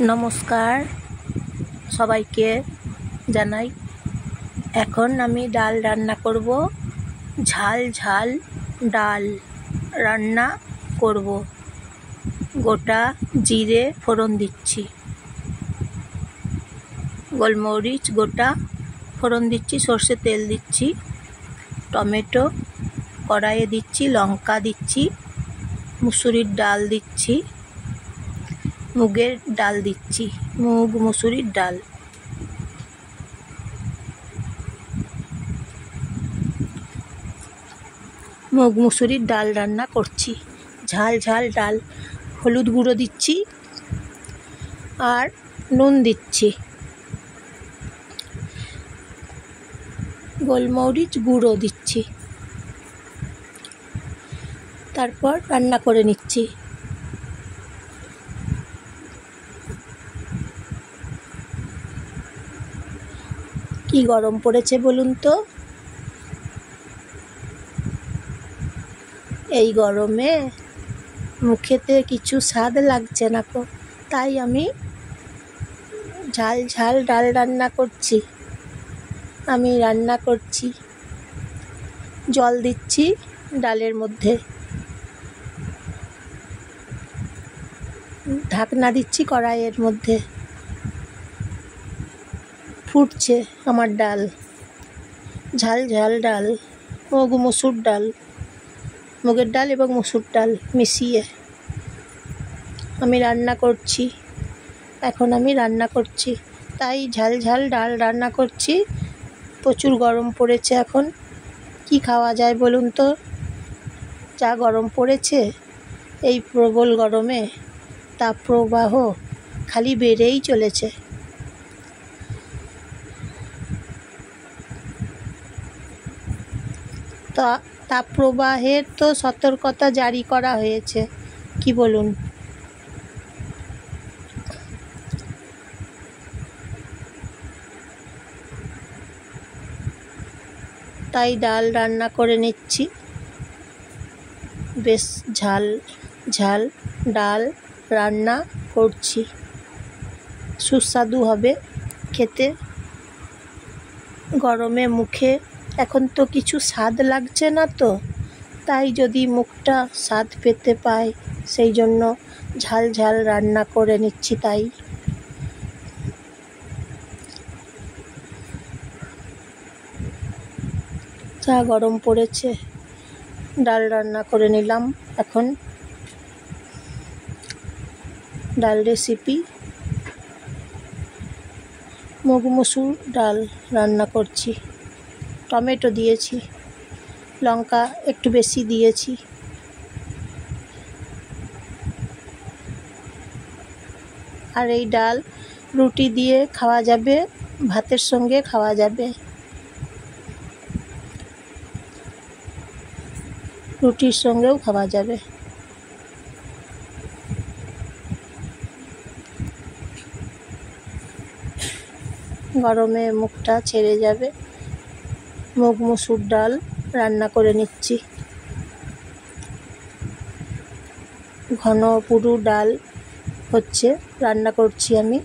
নমস্কার সবাইকে জানাই। এখন আমি ডাল রান্না করব। ঝাল ঝাল ডাল রান্না করব। গোটা জিরে ফোড়ন দিচ্ছি, গোলমরিচ গোটা ফোড়ন দিচ্ছি, সর্ষে তেল দিচ্ছি, টমেটো কড়াইয়ে দিচ্ছি, লঙ্কা দিচ্ছি, মুসুরির ডাল দিচ্ছি, মুগের ডাল দিচ্ছি, মুগ মুসুরির ডাল। মুগ মুসুরির ডাল রান্না করছি। ঝাল ঝাল ডাল। হলুদ গুঁড়ো দিচ্ছি আর নুন দিচ্ছি, গোলমরিচ গুঁড়ো দিচ্ছি, তারপর রান্না করে নিচ্ছি। কি গরম পড়েছে বলুন তো? এই গরমে মুখেতে কিছু স্বাদ লাগছে না তো, তাই আমি ঝাল ঝাল ডাল রান্না করছি। আমি রান্না করছি, জল দিচ্ছি ডালের মধ্যে, ঢাকনা দিচ্ছি কড়াইয়ের মধ্যে। ফুটছে আমার ডাল, ঝাল ঝাল ডাল, মুসুর ডাল, মুগের ডাল এবং মুসুর ডাল মিশিয়ে আমি রান্না করছি। এখন আমি রান্না করছি, তাই ঝাল ঝাল ডাল রান্না করছি। প্রচুর গরম পড়েছে, এখন কি খাওয়া যায় বলুন তো? যা গরম পড়েছে, এই প্রবল গরমে তাপপ্রবাহ খালি বেড়েই চলেছে। তাপপ্রবাহের তো সতর্কতা জারি করা হয়েছে, কি বলুন? তাই ডাল রান্না করে নিচ্ছি। বেশ ঝাল ঝাল ডাল রান্না করছি, সুস্বাদু হবে খেতে। গরমে মুখে এখন তো কিছু স্বাদ লাগছে না তো, তাই যদি মুখটা স্বাদ পেতে পায় সেই জন্য ঝাল ঝাল রান্না করে নিচ্ছি। তাই যা গরম পড়েছে, ডাল রান্না করে নিলাম। এখন ডাল রেসিপি, মুগ মুসুর ডাল রান্না করছি। টমেটো দিয়েছি, লঙ্কা একটু বেশি দিয়েছি। আর এই ডাল রুটি দিয়ে খাওয়া যাবে, ভাতের সঙ্গে খাওয়া যাবে, রুটির সঙ্গেও খাওয়া যাবে। গরমে মুখটা ছেড়ে যাবে। মুগ মুসুর ডাল রান্না করে নিচ্ছি। ঘন পুরু ডাল হচ্ছে, রান্না করছি আমি।